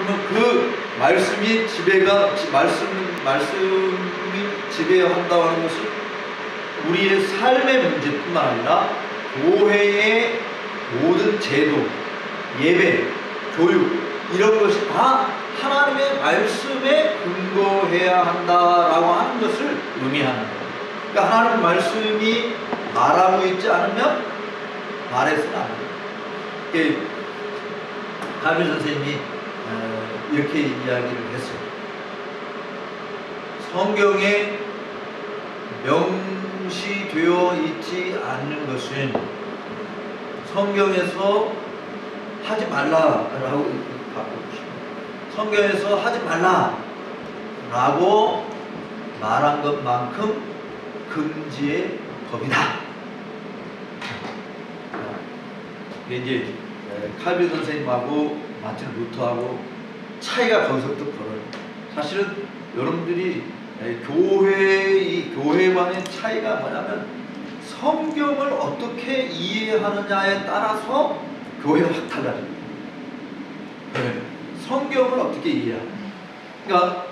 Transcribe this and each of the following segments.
그러면 그 말씀이 말씀이 지배한다고 하는 것은 우리의 삶의 문제뿐만 아니라 교회의 모든 제도, 예배, 교육 이런 것이 다 하나님의 말씀에 근거해야 한다라고 하는 것을 의미하는 거예요. 그러니까 하나님의 말씀이 말하고 있지 않으면 말해서는 안 돼요. 칼빈 선생님이 이렇게 이야기를 했어요. 성경에 명시되어 있지 않는 것은 성경에서 하지 말라라고 바꿔주십니다. 성경에서 하지 말라라고 말한 것만큼 금지의 법이다. 이제 칼빈 선생님하고 마틴 루터하고 차이가 거기서부터 벌어요. 사실은 여러분들이 교회와의 차이가 뭐냐면 성경을 어떻게 이해하느냐에 따라서 교회가 확 달라집니다. 성경을 어떻게 이해하느냐. 그러니까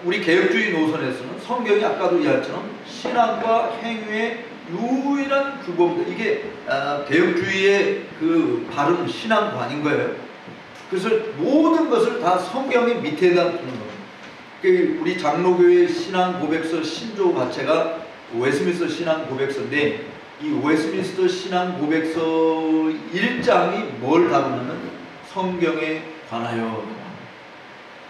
우리 개혁주의 노선에서는 성경이 아까도 이야기했처럼 신앙과 행위의 유일한 규범입니다. 이게 개혁주의의 그 바른 신앙관인 거예요. 그래서 모든 것을 다 성경의 밑에다 두는 겁니다. 우리 장로교회 신앙 고백서 신조 자체가 웨스민스터 신앙 고백서인데 이 웨스민스터 신앙 고백서 1장이 뭘 다루냐면 성경에 관하여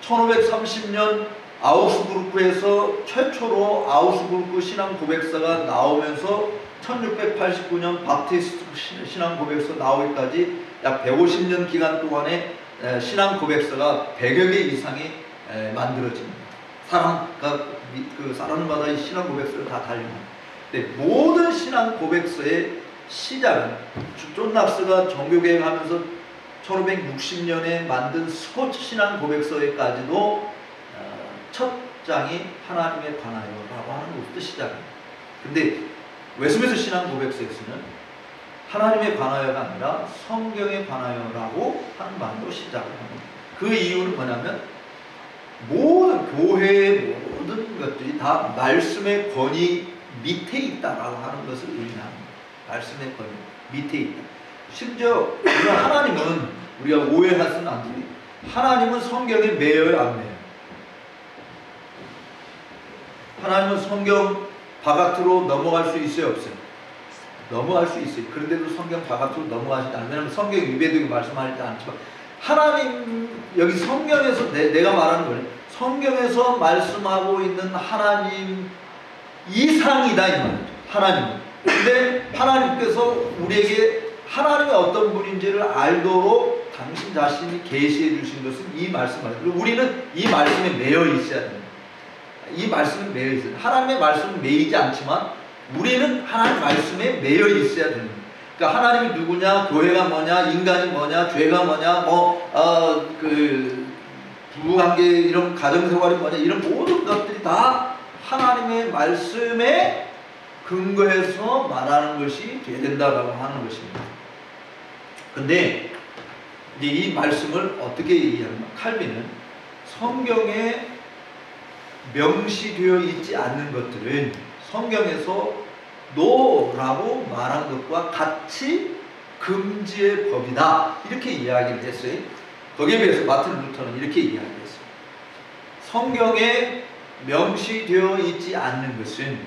1530년 아우스부르크에서 최초로 아우스부르크 신앙 고백서가 나오면서 1689년 바티스트 신앙 고백서 나오기까지 약 150년 기간 동안에 신앙 고백서가 100여 개 이상이 만들어집니다. 사람마다 이 신앙 고백서를 다 달립니다. 근데 모든 신앙 고백서의 시작은 존 납스가 종교개혁하면서 1560년에 만든 스코트 신앙 고백서에까지도 첫 장이 하나님에 관하여라고 하는 것부터 시작합니다. 근데 웨스민스터 신앙 고백서에서는 하나님에 관하여가 아니라 성경에 관하여라고 하는 말로 시작을 합니다. 그 이유는 뭐냐면 모든 교회의 모든 것들이 다 말씀의 권위 밑에 있다라고 하는 것을 의미합니다. 말씀의 권위 밑에 있다. 심지어 하나님은 우리가 오해하서는 안 됩니다. 하나님은 성경에 매여요, 안 매여요? 하나님은 성경 바깥으로 넘어갈 수 있어요, 없어요? 넘어갈 수 있어요. 그런데도 성경 바깥으로 넘어가시지 않아요. 왜냐하면 성경 위배되게 말씀하지 않지만 하나님 여기 성경에서 내가 말하는 거예요. 성경에서 말씀하고 있는 하나님 이상이다 이 말이죠. 하나님은. 근데 하나님께서 우리에게 하나님의 어떤 분인지를 알도록 당신 자신이 계시해 주신 것은 이 말씀입니다. 그리고 우리는 이 말씀에 매여 있어야 됩니다. 이 말씀에 매여 있어야 됩니다. 하나님의 말씀은 매이지 않지만 우리는 하나님 말씀에 매여 있어야 됩니다. 그러니까 하나님이 누구냐, 교회가 뭐냐, 인간이 뭐냐, 죄가 뭐냐, 부부관계 이런 가정생활이 뭐냐 이런 모든 것들이 다 하나님의 말씀에 근거해서 말하는 것이 돼야 된다고 하는 것입니다. 근데 이제 이 말씀을 어떻게 얘기하냐면 칼빈은 성경에 명시되어 있지 않는 것들은 성경에서 노라고 말한 것과 같이 금지의 법이다 이렇게 이야기를 했어요. 거기에 비해서 마틴 루터는 이렇게 이야기했어요. 성경에 명시되어 있지 않는 것은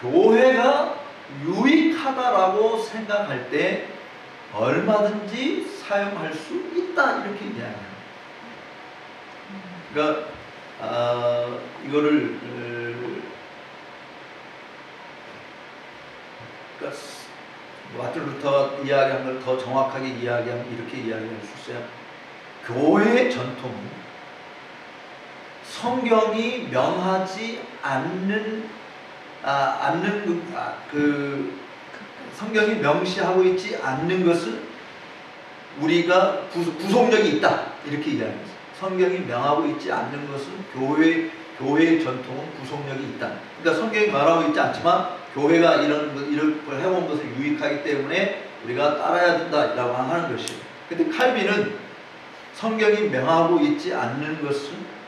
교회가 유익하다라고 생각할 때 얼마든지 사용할 수 있다 이렇게 이야기합니다. 그러니까 이거를 마틴 루터가 이야기한 걸 더 정확하게 이야기하면 이렇게 이야기할 수 있어요. 교회의 전통은 성경이 명하지 성경이 명시하고 있지 않는 것은 우리가 구속력이 있다 이렇게 이야기했어요. 성경이 명하고 있지 않는 것은 교회의 전통은 구속력이 있다. 그러니까 성경이 말하고 있지 않지만 교회가 이런 걸 해온 것을 유익하기 때문에 우리가 따라야 된다라고 하는 것이에요. 근데 칼빈은 성경이 명하고 있지 않는 것은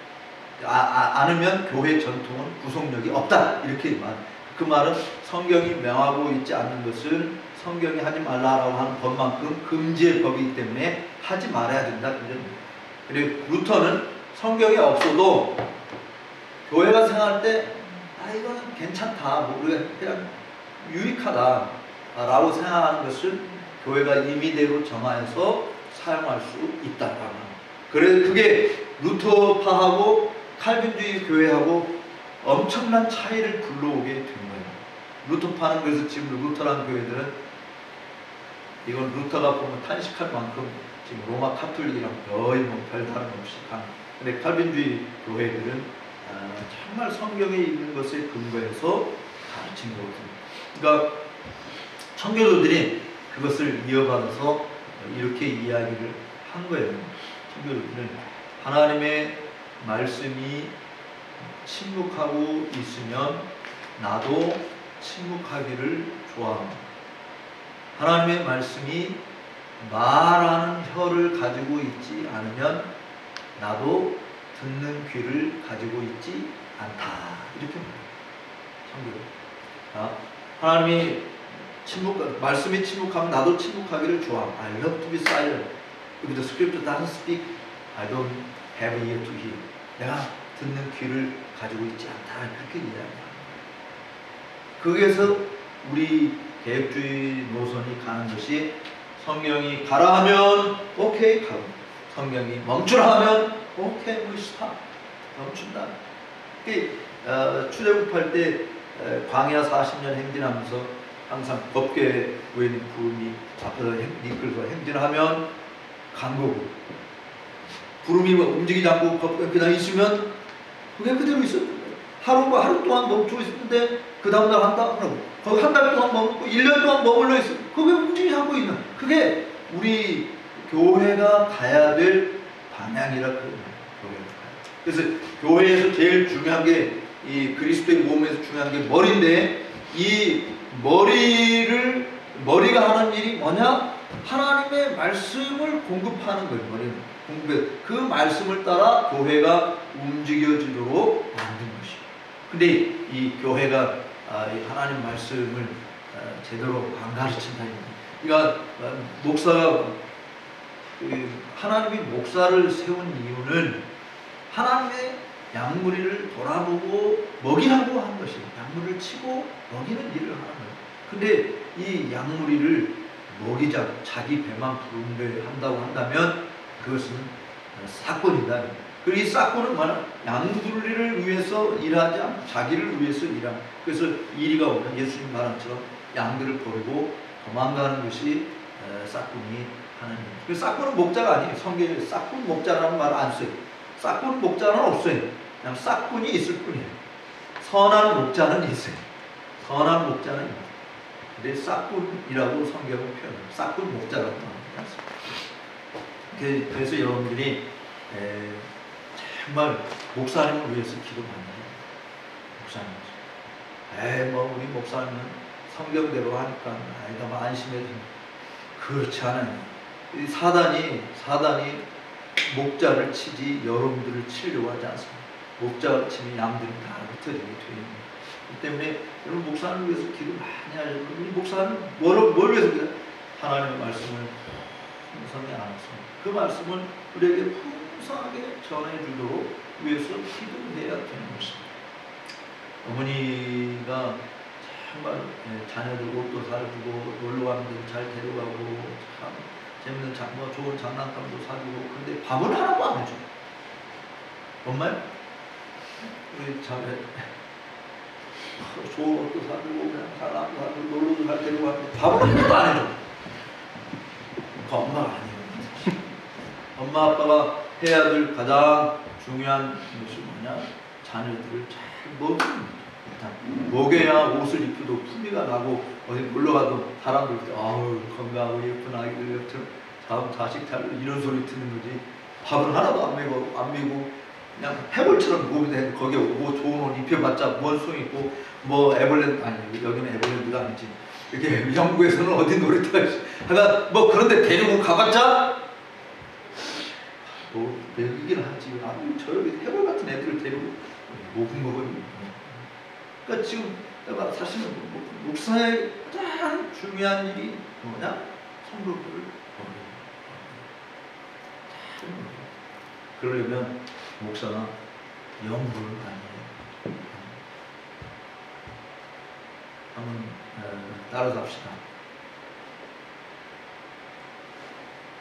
않으면 교회 전통은 구속력이 없다. 이렇게 말. 그 말은 성경이 명하고 있지 않는 것을 성경이 하지 말라라고 하는 법만큼 금지의 법이기 때문에 하지 말아야 된다. 그리고 루터는 성경이 없어도 교회가 생활할 때 이거는 괜찮다. 뭐 우리가 그냥 유익하다 라고 생각하는 것을 교회가 임의대로 정하여서 사용할 수 있다. 그래서 그게 루터파하고 칼빈주의 교회하고 엄청난 차이를 불러오게 된 거예요. 루터파는 그래서 지금 루터란 교회들은 이건 루터가 보면 탄식할 만큼 지금 로마 카톨릭이랑 거의 뭐 별다름 없이 강. 근데 칼빈주의 교회들은 정말 성경에 있는 것에 근거해서 가르친 거거든요. 그러니까 청교도들이 그것을 이어받아서 이렇게 이야기를 한 거예요. 청교도들은 하나님의 말씀이 침묵하고 있으면 나도 침묵하기를 좋아합니다. 하나님의 말씀이 말하는 혀를 가지고 있지 않으면 나도 듣는 귀를 가지고 있지 않다. 이렇게 말해요. 하나님이 말씀이 침묵하면 나도 침묵하기를 좋아함. I love to be silent. If the scripture doesn't speak, I don't have ear to hear. 내가 듣는 귀를 가지고 있지 않다. 그렇게 이야기합니다. 거기에서 우리 개혁주의 노선이 가는 것이 성경이 가라 하면 오케이 가고 성경이 멈추라 하면 오케이 we stop 멈춘다. 출애굽할 때 광야 40년 행진하면서 항상 법궤 외인 구름이 앞에서 이끌고 행진하면 간 거고 구름이 움직이지 않고 법궤 그냥 있으면 그게 그대로 있었던 거예요. 하루 동안 멈추고 있었는데 그 다음날 한다 그러고 거기 한 달 동안 머물고 1년 동안 머물러 있어. 그게 움직이지 않고 있는 그게 우리 교회가 가야 될 방향이라 그래요. 그래서 교회에서 제일 중요한 게 이 그리스도의 몸에서 중요한 게 머리인데 이 머리가 하는 일이 뭐냐? 하나님의 말씀을 공급하는 거예요. 머리는 그 말씀을 따라 교회가 움직여지도록 만든 것이에요. 근데 이 교회가 이 하나님 말씀을 제대로 안 가르친다. 그러니까 목사가 하나님이 목사를 세운 이유는 하나님의 양무리를 돌아보고 먹이라고 한 것이에요. 양무리를 치고 먹이는 일을 하는 거예요. 근데 이 양무리를 먹이자 자기 배만 부른데 한다고 한다면 그것은 싹권이다. 그리고 이 싹권은 뭐냐? 양무리를 위해서 일하지 않고 자기를 위해서 일하는. 그래서 이리가 오면 예수님 말한 것처럼 양들을 버리고 도망가는 것이 싹군이 하는 일. 그 싹군은 목자가 아니에요. 성경에 싹군 목자라는 말을 안 써요. 싹군 목자는 없어요. 그냥 싹군이 있을 뿐이에요. 선한 목자는 있어요. 선한 목자는 있어요. 근데 싹군이라고 성경은 표현해요. 싹군 목자라고 합니다. 그래서 여러분들이 정말 목사님을 위해서 기도 많이 해요. 목사님. 뭐 우리 목사님은 성경대로 하니까 너무 안심해. 그렇지 않아요. 사단이 목자를 치지 여러분들을 치려고 하지 않습니다. 목자를 치면 양들이 다 흩어지게 돼요. 그 때문에 여러분 목사님을 위해서 기도 많이 하셔요. 우리 목사는 뭘 위해서 그래요? 하나님의 말씀을 풍성히 알았습니다. 그 말씀을 우리에게 풍성하게 전해주도록 위해서 기도해야 되는 것입니다. 어머니가 정말 자녀들 옷도 사주고 놀러가는 데도 잘 데려가고 참 재밌는 좋은 장난감도 사주고 근데 밥은 하나도 안 해줘. 엄마요? 우리 자매 좋은 옷도 사주고 그냥 장난감도 사주고 놀러도 잘 데려가고 밥은 하나도 안 해줘. 그 엄마가 아니에요. 엄마 아빠가 해야 될 가장 중요한 것이 뭐냐? 자녀들을 잘 먹이는 먹여야 옷을 입혀도 품위가 나고 어디 놀러가도 사람들 아우 건강하고 예쁜 아이들 다음 자식 잘 이런 소리 듣는 거지. 밥은 하나도 안 먹이고 그냥 해골처럼 몸에 거기에 뭐 좋은 옷 입혀봤자 뭔 소용 있고 뭐 에버랜드 아니 여기는 에버랜드가 아니지. 이렇게 영국에서는 어디 놀이터가 있어. 하여간 뭐 그런데 데리고 가봤자 또 내기는 하지. 아니 저렇게 해골 같은 애들을 데리고 목은 그러니까 지금 내가 사실은 목사의 가장 중요한 일이 뭐냐? 성도들을 그러려면 목사가 영불을 아니에요. 한번 따라서 합시다.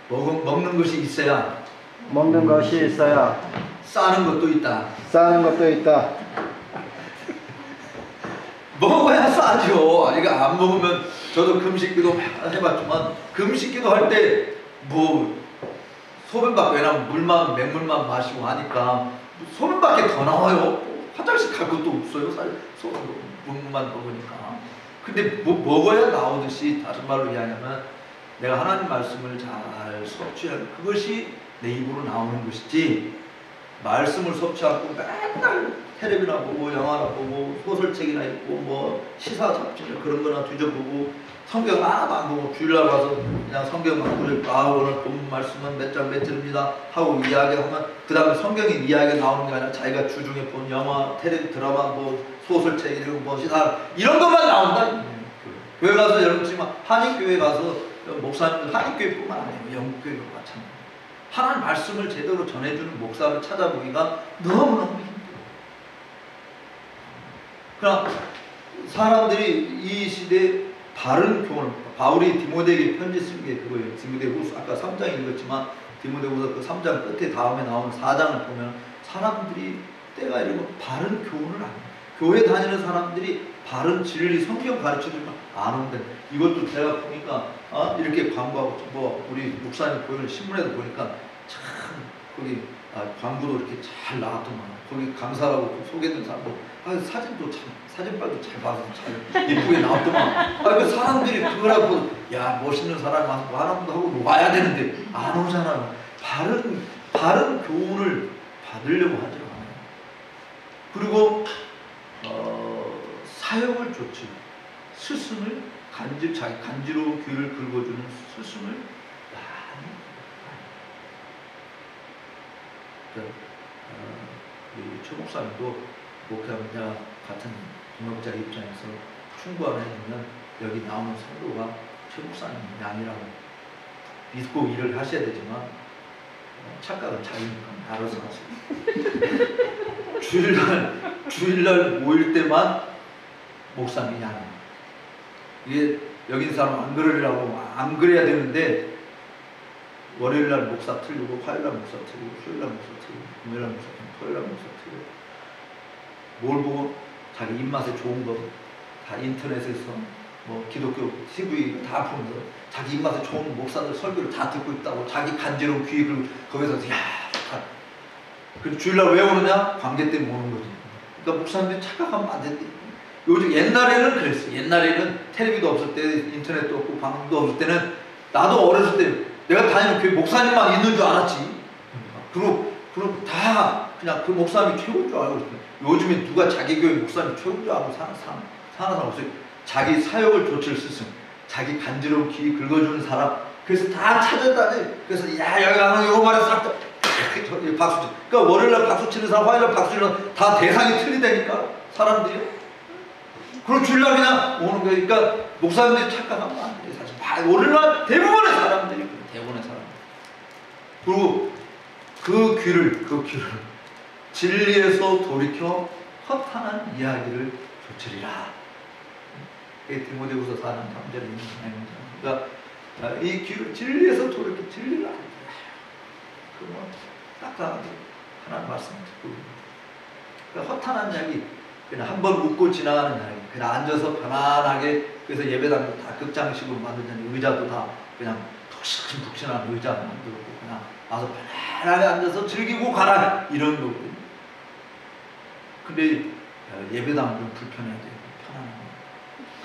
먹는 것이 있어야 먹는 것이 있어야 싸는 것도 있다. 싸는 것도 있다. 먹어야 싸죠. 그러니까 안 먹으면 저도 금식기도 해봤지만 금식기도 할 때 뭐 소변밖에 왜냐면 물만 맹물만 마시고 하니까 소변밖에 더 나와요. 화장실 갈 것도 없어요. 사실 물만 먹으니까. 근데 뭐 먹어야 나오듯이 다른 말로 이야기하면 내가 하나님 말씀을 잘 섭취하는 그것이 내 입으로 나오는 것이지 말씀을 섭취하고 맨날 텔레비나 보고 영화나 보고 소설책이나 읽고 뭐 시사 잡지나 그런 거나 뒤져보고 성경 하나도 안 보고 주일날 가서 그냥 성경만 보니까 오늘 본 말씀은 몇 장 몇 절입니다 하고 이야기하면 그 다음에 성경의 이야기가 나오는 게 아니라 자기가 주중에 본 영화, 텔레비 드라마, 뭐 소설책 이런 뭐 시사 이런 것만 나온다. 교회 가서 여러분 지금 한인교회 가서 목사님들 한인교회뿐만 아니에요. 영국교회도 마찬가지예요. 하나님 말씀을 제대로 전해주는 목사를 찾아보기가 너무너무 힘들어요. 그러나 사람들이 이 시대에 바른 교훈을 바울이 디모데에게 편지 쓴 게 그거예요. 디모데후서 아까 3장 읽었지만 디모데후서 그 3장 끝에 다음에 나오는 4장을 보면 사람들이 때가 이르면 바른 교훈을 안 해요. 교회 다니는 사람들이 바른 진리 성경 가르쳐주면 안 온대. 이것도 제가 보니까 이렇게 광고하고 뭐 우리 목사님 보이는 신문에도 보니까 참 거기 광고도 이렇게 잘 나왔더만 거기 강사라고 소개된 사람도 사진도 참 사진빨도 잘 봐서 잘 예쁘게 나왔더만 그 사람들이 그거라고 야 멋있는 사람 와서 하나도 하고 와야 되는데 안 오잖아요. 바른 교훈을 받으려고 하지 않아요. 그리고 사역을 좋지 스승을 자기 간지로 귀를 긁어주는 스승을 많이 최 목사님도 목회하는 자 같은 동역자 입장에서 충고하는 해주면 여기 나오는 성도가 최 목사님 양이라고 믿고 일을 하셔야 되지만 착각은 자기니까 알아서 하세요. 주일날 모일 때만 목사님 양이 이게 여기 있는 사람 안 그러려고 안 그래야 되는데 월요일날 목사 틀리고 화요일날 목사 틀리고 수요일날 목사 틀리고 금요일날 목사 틀리고 토요일날 목사 틀리고 뭘 보고 자기 입맛에 좋은 거 다 인터넷에서 뭐 기독교 TV 다 보면서 자기 입맛에 좋은 목사들 설교를 다 듣고 있다고 자기 간지러운 귀를 거기서 야 좋다. 그 주일날 왜 오느냐? 관계 때문에 오는 거지. 그러니까 목사님들이 착각하면 안 된대. 요즘 옛날에는 그랬어. 옛날에는 텔레비도 없을 때 인터넷도 없고 방송도 없을 때는 나도 어렸을 때 내가 다니는 교회 목사님만 있는 줄 알았지. 그리고 다 그냥 그 목사님이 최고인 줄 알고 있어요. 요즘에 누가 자기 교회 목사님 최고인 줄 알고 사는 사람 없어요. 자기 사역을 조칠 스승, 자기 간지러운 귀 긁어주는 사람. 그래서 다 찾았다니. 그래서 야 여기 하는 요거 말해서 박수 치. 그러니까 월요일날 박수 치는 사람, 화요일날 박수 치는 사람 다 대상이 틀리다니까 사람들이. 그리고 주일날 그냥 오는 거예요. 그러니까 목사님들이 착각하면 안 돼요. 사실 월요일날 대부분의 사람들이 대부분의 사람. 그리고 그 귀를 진리에서 돌이켜 허탄한 이야기를 조치리라. 디모데후서 4장 3절에 있는 말입니다. 그러니까 이 귀를 진리에서 돌이켜 진리를 알아야 돼요. 그러면 딱딱하게 하나님 말씀 듣고 그러니까 허탄한 이야기 그냥 한번 웃고 지나가는 이야기 그냥 앉아서 편안하게 그래서 예배당도 다 극장식으로 만들잖아요. 의자도 다 그냥 푹신푹신한 의자 만들고 그냥 와서 편안하게 앉아서 즐기고 가라 이런 거거든요. 근데 예배당은 좀 불편해야 돼요. 편안한 거.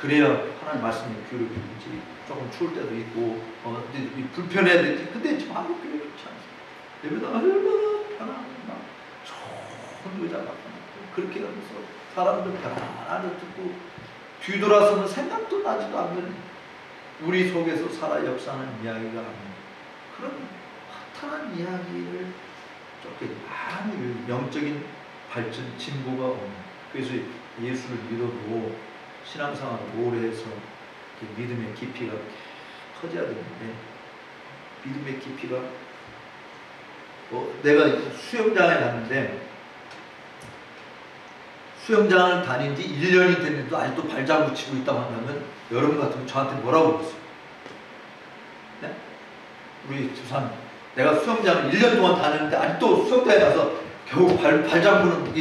그래야 하나님 말씀에 귀를 기울이지. 조금 추울 때도 있고 불편해야 되지. 근데 지금 한국 교회 그렇지 않습니다. 예배당은 얼마나 편안하게 좋은 의자 갖고 그렇게 하면서 사람들 편안하게 듣고 뒤돌아서는 생각도 나지도 않는 우리 속에서 살아 역사하는 이야기가 아닌 그런 허탄한 이야기를 저렇게 많은 영적인 발전, 진보가 오는. 그래서 예수를 믿어도 신앙생활을 오래 해서 믿음의 깊이가 커져야 되는데, 믿음의 깊이가 내가 수영장에 갔는데 수영장을 다닌 지 1년이 됐는데도 아직도 발자국 치고 있다고 한다면 여러분 같으면 저한테 뭐라고 그러겠어요? 네? 우리 집사님, 내가 수영장을 1년 동안 다녔는데 아직도 수영장에 가서 겨우 발장구는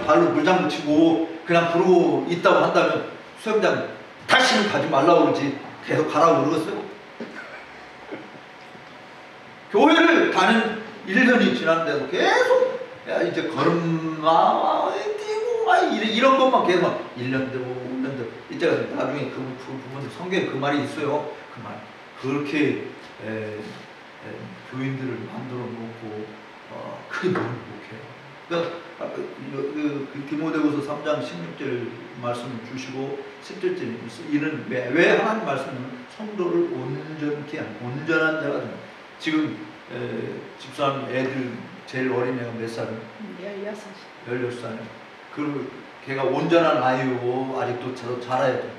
발로 물장구 치고 그냥 부르고 있다고 한다면 수영장 다시는 가지 말라고 그러지 계속 가라고 그러겠어요? 교회를 가는 1년이 지났는데도 계속 야 이제 걸음마 뛰고 이런 것만 계속 1년 되고 5년 되고 이때가 나중에 그 부분들 성경에 그 말이 있어요. 그 말 그렇게 교인들을 만들어 놓고 그게 너무 행복해요. 그러니까 그 디모데후서 3장 16절 말씀을 주시고 10절쯤에 이는 왜 하나님 말씀은 성도를 온전케 하는 온전한 자가 된다. 지금 집사람 애들 제일 어린 애가 몇 살이에요? 16살. 그리고 걔가 온전한 아이고 아직도 자라야 돼.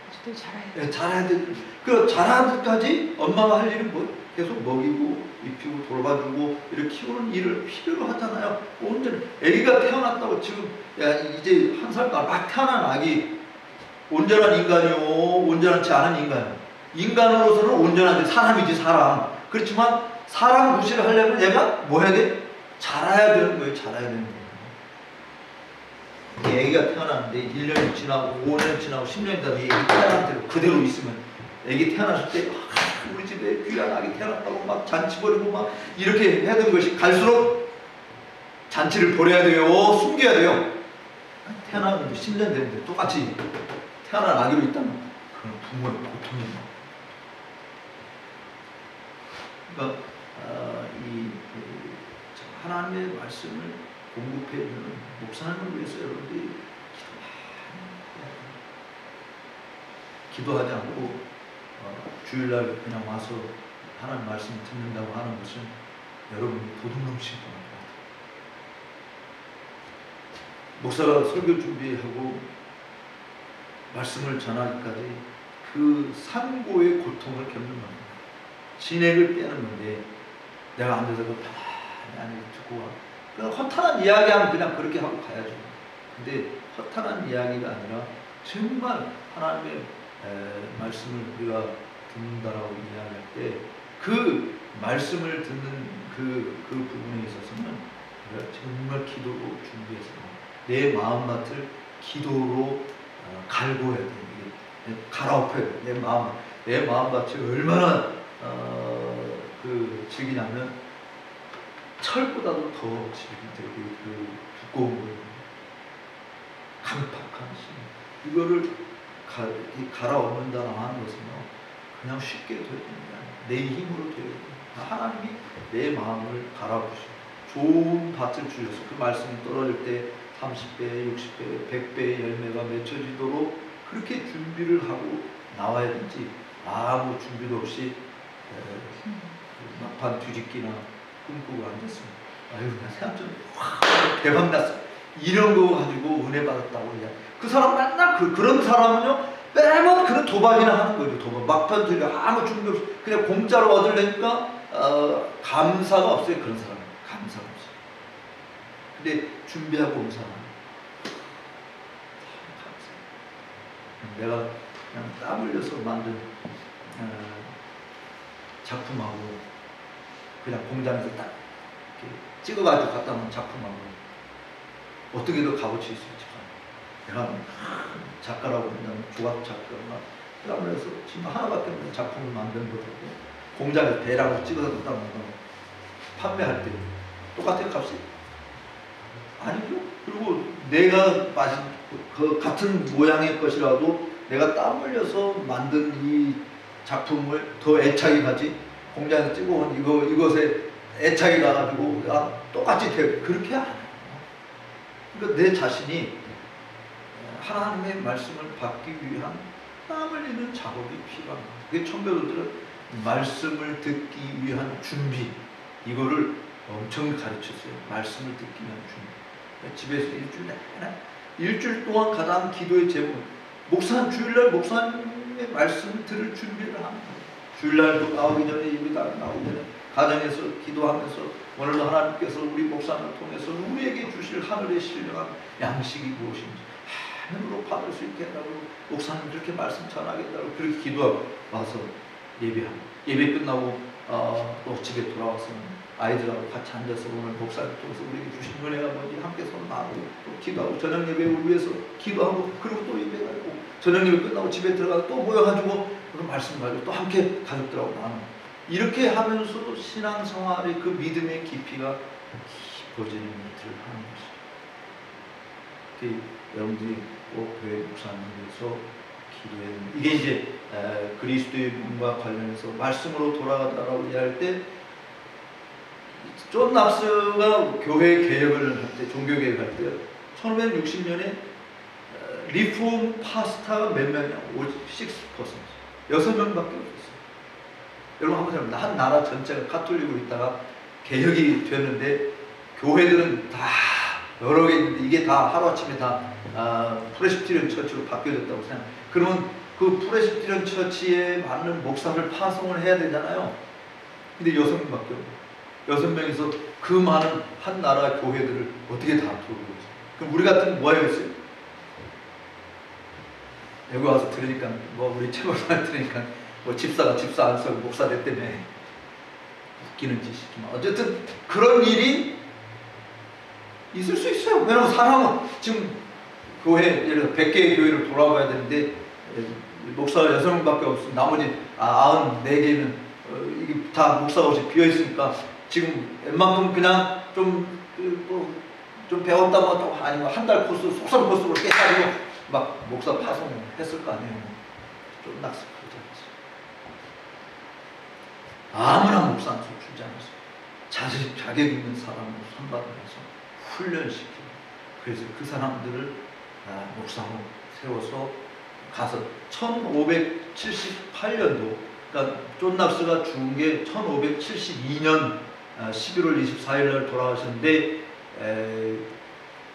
아직도 자라야 돼. 자라야 돼. 그 자라기까지 엄마가 할 일은 뭐 계속 먹이고 입히고 돌봐주고 이렇게 키우는 일을 필요로 하잖아요. 온전 아기가 태어났다고 지금 야 이제 1살 막 태어난 아기 온전한 인간이요, 온전하지 않은 인간. 인간으로서는 온전한 사람이지 사람. 그렇지만 사람 무시를 하려면 얘가 뭐 해야 돼? 자라야 되는 거예요. 자라야 되는 거예요. 애기가 태어났는데 1년이 지나고 5년 지나고 10년이 지나고 애기 태어난 대로 그대로 있으면 애기 태어났을 때 우리 집에 귀한 아기 태어났다고 막 잔치 벌이고 막 이렇게 해야 되는 것이 갈수록 잔치를 벌여야 돼요. 숨겨야 돼요. 태어나는데 10년 됐는데 똑같이 태어난 아기로 있다면 그건 부모의 고통입니다. 그러니까 하나님의 말씀을 공급해주는 목사님을 위해서 여러분들이 기도하지 않고 주일날 그냥 와서 하나님 말씀을 듣는다고 하는 것은 여러분이 도둑놈식 것 같아요. 목사가 설교 준비하고 말씀을 전하기까지 그 산고의 고통을 겪는 겁니다. 진액을 빼는 건데 내가 앉아서 그 가만히 듣고 와. 그냥 허탄한 이야기하면 그냥 그렇게 하고 가야죠. 근데 허탄한 이야기가 아니라 정말 하나님의 말씀을 우리가 듣는다라고 이야기할 때 그 말씀을 듣는 그 부분에 있어서는 우리가 정말 기도로 준비해서 내 마음밭을 기도로 갈고야 돼. 갈아엎어야 돼. 내 마음밭이 얼마나 즐기냐면 철보다도 더 되게 두꺼운 거예요. 강팍한 심. 이거를 갈아엎는다고 하는 것은요, 그냥 쉽게 되는 게 아니에요. 내 힘으로 되는 거예요. 하나님이 내 마음을 갈아엎으시고 좋은 밭을 주셔서 그 말씀이 떨어질 때 30배, 60배, 100배의 열매가 맺혀지도록 그렇게 준비를 하고 나와야 되지 아무 준비도 없이 막판 뒤집기나 꿈꾸고 앉았습니다. 아유, 나 생각 좀 대박 났어. 이런 거 가지고 은혜 받았다고 그냥. 그 사람 맨날 그런 사람은요 매번 그런 도박이나 하는 거죠. 도박. 막판 뒤집기 아무 준비 없이 그냥 공짜로 얻으려니까 감사가 없어요. 그런 사람은 감사가 없어요. 근데 준비하고 온 사람은 감사해요. 내가 그냥 땀 흘려서 만든 작품하고 그냥 공장에서 딱 이렇게 찍어가지고 갖다 놓은 작품하고 어떻게 더 값어치 있을지. 내가 작가라고 그냥 조각 작가나 땀 흘려서 지금 하나밖에 없는 작품을 만든 것하고 공장에서 대량으로 찍어서 갖다 놓은 거 판매할 때 똑같아요, 값이? 아니죠. 그리고 내가 마신 그 같은 모양의 것이라도 내가 땀 흘려서 만든 이 작품을 더 애착이 가지 공장에서 찍어온 이것에 애착이 가가지고 똑같이 그렇게 안 해요. 그러니까 내 자신이 하나님의 말씀을 받기 위한 땀 흘리는 작업이 필요합니다. 그게 청교도들은 말씀을 듣기 위한 준비, 이거를 엄청 가르쳤어요. 말씀을 듣기만 주님. 집에서 일주일 동안 가장 기도의 제목. 주일날 목사님의 말씀을 들을 준비를 합니다. 주일날도 나오기 전에 예배가 나오기 전에 가정에서 기도하면서 오늘도 하나님께서 우리 목사님을 통해서 우리에게 주실 하늘의 신령한 양식이 무엇인지 하늘로 받을 수 있게 해달라고 목사님 그렇게 말씀 전하게 해달라고 그렇게 기도하고 와서 예배합니다. 예배 끝나고 또 집에 돌아와서는 아이들하고 같이 앉아서 오늘 목사님 통해서 우리에게 주신 은혜가 뭔지 함께 손 나누고 또 기도하고 저녁 예배를 위해서 기도하고 그리고 또 예배하고 저녁 예배 끝나고 집에 들어가서 또 모여가지고 그 말씀 가지고 또 함께 가족들하고 나누고 이렇게 하면서도 신앙생활의 그 믿음의 깊이가 깊어지는 일을 하는 것이죠. 여러분들이 꼭 교회 목사님을 위해서 기도해야 됩니다. 이게 이제 그리스도의 몸과 관련해서 말씀으로 돌아가다라고 이야기할 때 존 낙스가 교회 개혁을 할 때, 종교 개혁을 할 때 1560년에 리폼 파스타가 몇 명이냐? 6%. 6명밖에 없었어요. 여러분 한번 생각해보세요. 한 나라 전체가 가톨릭으로 있다가 개혁이 됐는데 교회들은 다 여러 개 있는데 이게 다 하루아침에 다 프레스비테리언 처치로 바뀌어졌다고 생각해요. 그러면 그 프레스비테리언 처치에 맞는 목사를 파송을 해야 되잖아요. 근데 6명밖에 없어요. 6명이서 그 많은 한 나라 교회들을 어떻게 다 돌보겠어요? 그럼 우리 같은 뭐 해야겠어요? 여기 와서 들으니까 우리 최고사님 들으니까 집사가 집사 안 쓰고 목사 됐다며 웃기는 짓이지만 어쨌든 그런 일이 있을 수 있어요. 왜냐하면 사람은 지금 교회 예를 들어 100개의 교회를 돌아봐야 되는데 목사가 6명밖에 없으면 나머지 94개는 이게 다 목사가 없이 비어있으니까 지금 웬만큼 그냥 좀 배웠다가 또 아니면 한 달 코스 속성 코스로 깨가지고 막 목사 파송했을 거 아니에요. 좀 낙습하지 않았어요. 아무나 목사 안수 주지 않았어요. 자격 있는 사람으로 선발해서 훈련시키고 그래서 그 사람들을 목사로 세워서 가서 1578년도 그러니까 존 낙스가 죽은 게 1572년 11월 24일 날 돌아가셨는데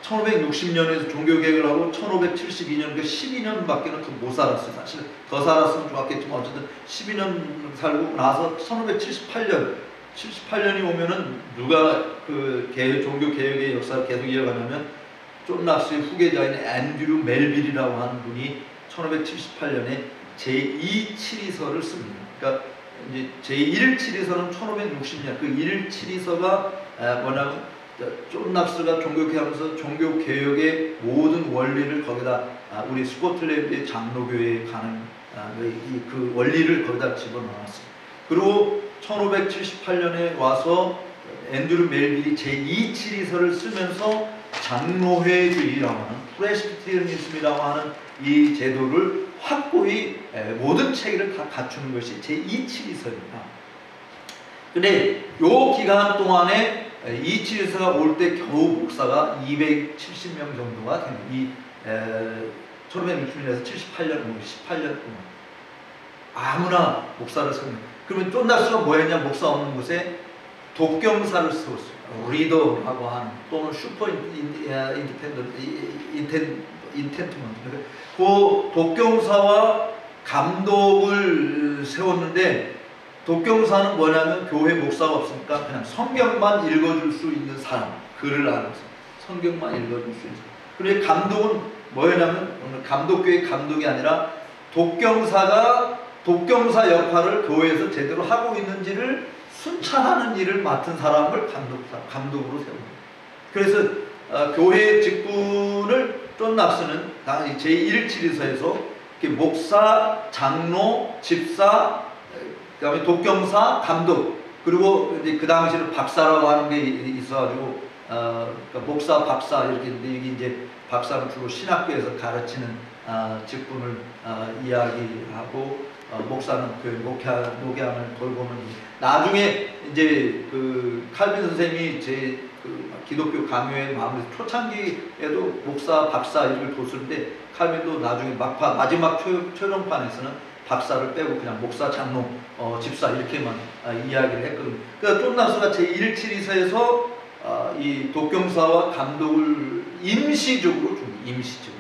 1560년에서 종교개혁을 하고 1572년 그 12년밖에 못 살았어요. 사실 더 살았으면 좋았겠지만 어쨌든 12년 살고 나서 1578년이 오면은 누가 그 종교개혁의 역사를 계속 이어가냐면 존 낙스의 후계자인 앤드류 멜빌이라고 하는 분이 1578년에 제2칠의서를 씁니다. 그러니까 이제 제1칠의서는 1560년 그 1칠의서가 뭐냐면 존 낙스가 종교개혁하면서 종교개혁의 모든 원리를 거기다 우리 스코틀랜드의 장로교회에 가는 그 원리를 거기다 집어넣었어요. 그리고 1578년에 와서 앤드류 멜빌이 제2칠의서를 쓰면서 장로회주의라고 하는 프레스비테리언이즘이라고 하는 이 제도를 확고히 모든 체계를 다 갖추는 것이 제2칠의서입니다. 근데 요 기간 동안에 2칠의서가 올 때 겨우 목사가 270명 정도가 됩니다. 이 1560년에서 78년, 18년 동안 아무나 목사를 세우는. 그러면 존 낙스가 뭐 했냐? 목사 없는 곳에 독경사를 세웠어요. 리더라고 하는 또는 슈퍼 인텐트먼트 그 독경사와 감독을 세웠는데 독경사는 뭐냐면 교회 목사가 없으니까 그냥 성경만 읽어줄 수 있는 사람 글을 알아서 성경만 읽어줄 수 있는 사람. 그리고 감독은 뭐냐면 오늘 감독교회 감독이 아니라 독경사가 독경사 역할을 교회에서 제대로 하고 있는지를 순찰하는 일을 맡은 사람을 감독으로 세웁니다. 그래서 교회의 직분을 존 낙스는 제1칠의서에서 목사, 장로, 집사, 그다음에 독경사, 감독 그리고 이제 그 당시에는 박사라고 하는 게 있어가지고 그러니까 목사, 박사 이렇게 있는데 여기 이제 박사는 주로 신학교에서 가르치는 직분을 이야기하고 목사는 그 목양을 돌보는 나중에 이제 그 칼빈 선생님이 제 그 기독교 강요의 마무리 초창기에도 목사, 박사 이걸 뒀는데 칼빈도 나중에 마지막 최종판에서는 박사를 빼고 그냥 목사, 장로, 집사 이렇게만 이야기를 했거든요. 그러니까 존 낙스가 제1치리서에서 이 독경사와 감독을 임시적으로 줍니다. 임시적으로.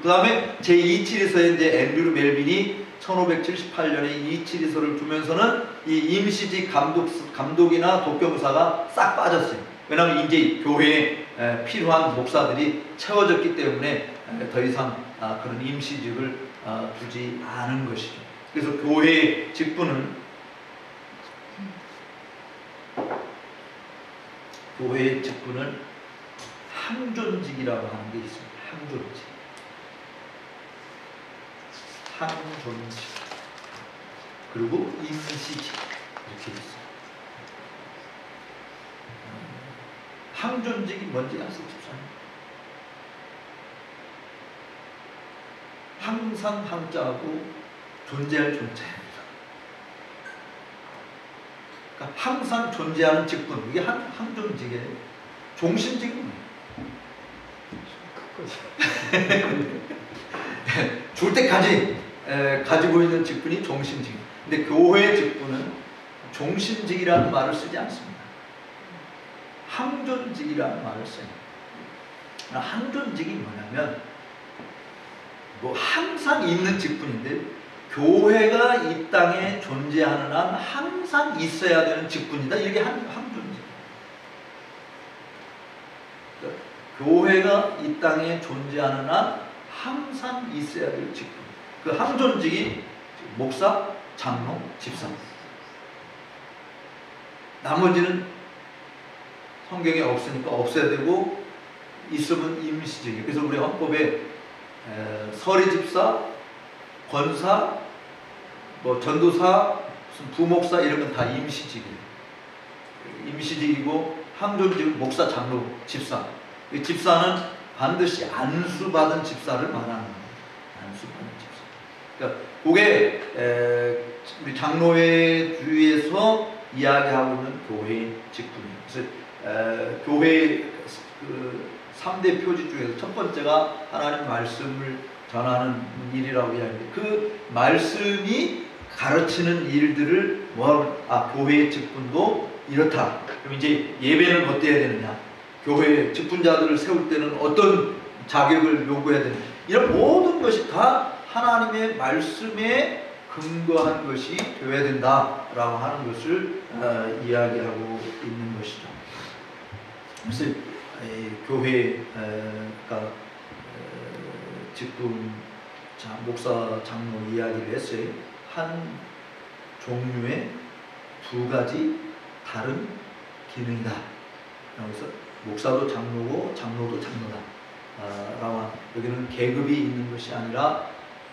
그 다음에 제2치리서에 이제 앤드류 멜빈이 1578년에 이 치리서를 주면서는 이 임시직 감독이나 독경사가 싹 빠졌어요. 왜냐하면 이제 교회에 필요한 목사들이 채워졌기 때문에 더 이상 그런 임시직을 두지 않은 것이죠. 그래서 교회의 직분은 항존직이라고 하는 게 있습니다. 항존직 그리고 임시직 이렇게 있어요. 항존직이 뭔지 아세요, 집사님? 항상 항자하고 존재할 존재입니다. 그러니까 항상 존재하는 직분, 이게 항존직이에요. 종신직은 줄 때까지 가지고 있는 직분이 종신직. 근데 교회의 직분은 종신직이라는 말을 쓰지 않습니다. 항존직이라는 말을 써요. 항존직이 뭐냐면 뭐 항상 있는 직분인데 교회가 이 땅에 존재하는 한 항상 있어야 되는 직분이다. 이게 항존직. 그러니까 교회가 이 땅에 존재하는 한 항상 있어야 될 직분. 그 항존직이 목사, 장로, 집사. 나머지는 성경에 없으니까 없애야 되고 있으면 임시직이에요. 그래서 우리 헌법에 서리집사, 권사, 뭐 전도사, 무슨 부목사 이런 건 다 임시직이에요. 임시직이고 항존직은 목사, 장로, 집사. 이 집사는 반드시 안수받은 집사를 말하는 거예요. 안수받은 집사. 그러니까 그게 우리 장로회 주위에서 이야기하고 있는 교회의 직분이에요. 그래서 교회의 그 3대 표지 중에서 첫 번째가 하나님 말씀을 전하는 일이라고 이야기해요. 그 말씀이 가르치는 일들을 교회의 직분도 이렇다. 그럼 이제 예배는 어때야 되느냐? 교회 직분자들을 세울 때는 어떤 자격을 요구해야 되느냐? 이런 모든 것이 다 하나님의 말씀에 근거한 것이 되어야 된다라고 하는 것을 이야기하고 있는 것이죠. 그래서 교회가 직분, 목사, 장로 이야기를 했어요. 한 종류의 두 가지 다른 기능이다. 그래서 목사도 장로고 장로도 장로다. 여기는 계급이 있는 것이 아니라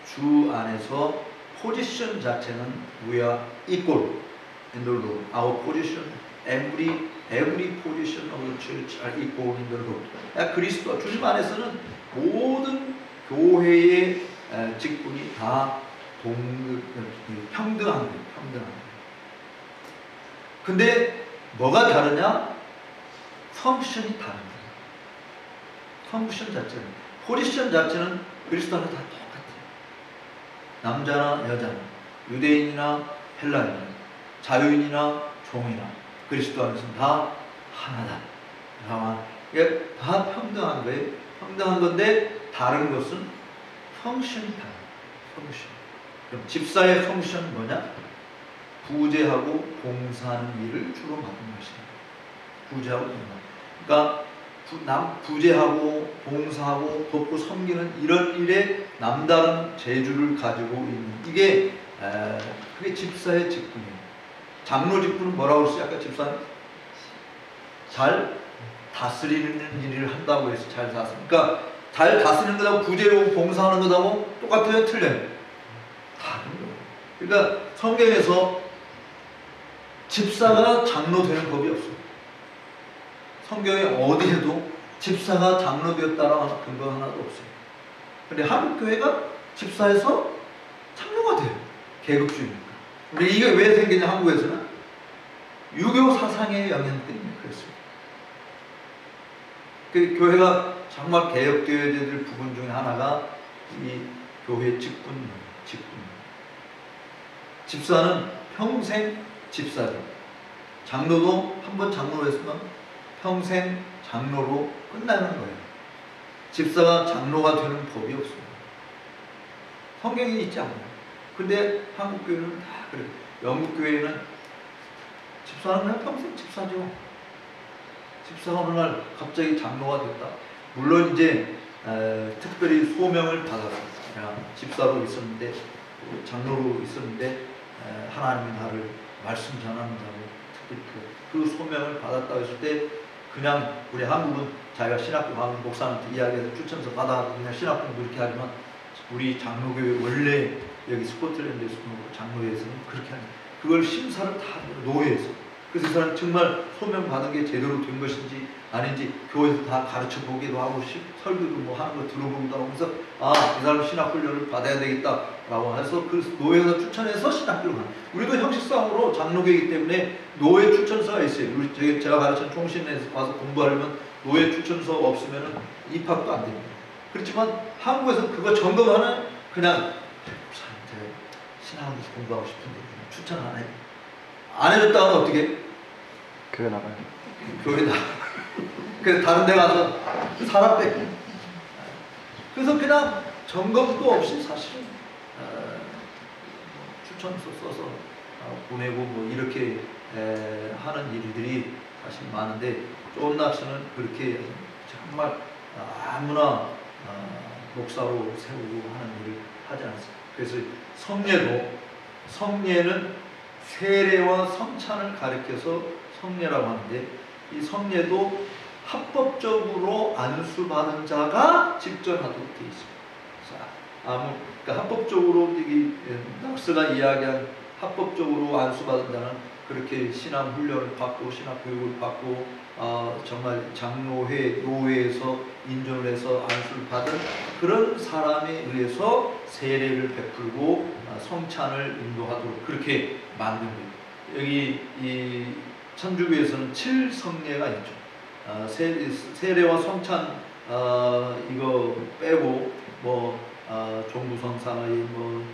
주 안에서 포지션 자체는 we are equal in the Lord. Our position, every position of the church are equal in the Lord. 그리스도 주님 안에서는 모든 교회의 직분이 다 평등한 거예요. 근데 뭐가 다르냐? 펑션이 다릅니다. 펑션 자체는, 포지션 자체는 그리스도 안에 다 똑같아요. 남자나 여자나, 유대인이나 헬라인이나, 자유인이나 종이나 그리스도 안에서는 다 하나다. 이게 다 평등한 거예요. 평등한 건데 다른 것은 펑션이 달라요. 펑션. 그럼 집사의 펑션은 뭐냐? 부재하고 봉사하는 일을 주로 맡는 것입니다. 부재하고 봉사. 그러니까 부재하고 봉사하고 돕고 섬기는 이런 일에 남다른 재주를 가지고 있는 이게 그게 집사의 직분이에요. 장로 직분은 뭐라고 했어요? 아까 집사는 잘 다스리는 일을 한다고 해서 잘 다스리는. 그러니까 잘 다스리는 거하고 부재하고 봉사하는 거하고 똑같아요? 틀려요? 다른 거예요. 그러니까 성경에서 집사가 장로 되는 법이 없어요. 성경에 어디에도 집사가 장로 되었다라는 근거 하나도 없어요. 근데 한국 교회가 집사에서 장로가 돼요. 계급주의니까. 근데 이게 왜 생기냐 한국에서는? 유교 사상의 영향 때문에 그랬어요. 그 교회가 정말 개혁되어야 될 부분 중에 하나가 이 교회 직분. 집사는 평생 집사죠. 장로도 한번 장로로 했으면 평생 장로로 끝나는 거예요. 집사가 장로가 되는 법이 없습니다. 성경에 있지 않아요. 근데 한국 교회는 다 그래요. 영국 교회는 집사는 그냥 평생 집사죠. 집사가 어느 날 갑자기 장로가 됐다. 물론 이제 특별히 소명을 받았어요. 집사로 있었는데 장로로 있었는데 하나님이 나를 말씀 전하는 자로 특별히 그 소명을 받았다 했을 때 그냥 우리 한국은 자기가 신학교 가면 목사한테 이야기해서 추천서 받아 그냥 신학교도 이렇게 하지만 우리 장로교회 원래 여기 스코틀랜드에서 장로회에서는 그렇게 하는 그걸 심사를 다 노회에서 그래서 이 사람 정말 소명 받은 게 제대로 된 것인지 아닌지 교회에서 다 가르쳐 보기도 하고 설교도 뭐 하는 거 들어보기도 하고 그래서 이 사람 신학훈련을 받아야 되겠다라고 해서 그 노회에서 추천해서 신학교를 가는 우리도 형식상으로 장로교이기 때문에 노회 추천서가 있어요. 우리 제가 가르친 총신에서 와서 공부하려면 노회 추천서 없으면 입학도 안 됩니다. 그렇지만 한국에서 그거 점검하는 그냥 신학원에서 공부하고 싶은데 추천 안 해요. 안 해줬다면 어떻게? 교회 나가요. 교회 나. 그래서 다른 데 가서 사람 뺏기. 그래서 그냥 점검도 없이 사실 추천서 써서 보내고 뭐 이렇게 하는 일들이 사실 많은데 존 낙스는 그렇게 정말 아무나 목사로 세우고 하는 일을 하지 않습니다. 그래서 성례는 세례와 성찬을 가리켜서 성례라고 하는데 이 성례도 합법적으로 안수받은 자가 직전하도록 되어 있습니다. 그러니까 합법적으로 낙스가 이야기한 합법적으로 안수받은 자는 그렇게 신앙 훈련을 받고 신학 교육을 받고 정말 장로회, 노회에서 인정을 해서 안수를 받은 그런 사람에 의해서 세례를 베풀고 성찬을 인도하도록 그렇게 만든 거예요. 여기 이 천주교에서는 7성례가 있죠. 세례와 성찬 이거 빼고 뭐 종부성사의 뭐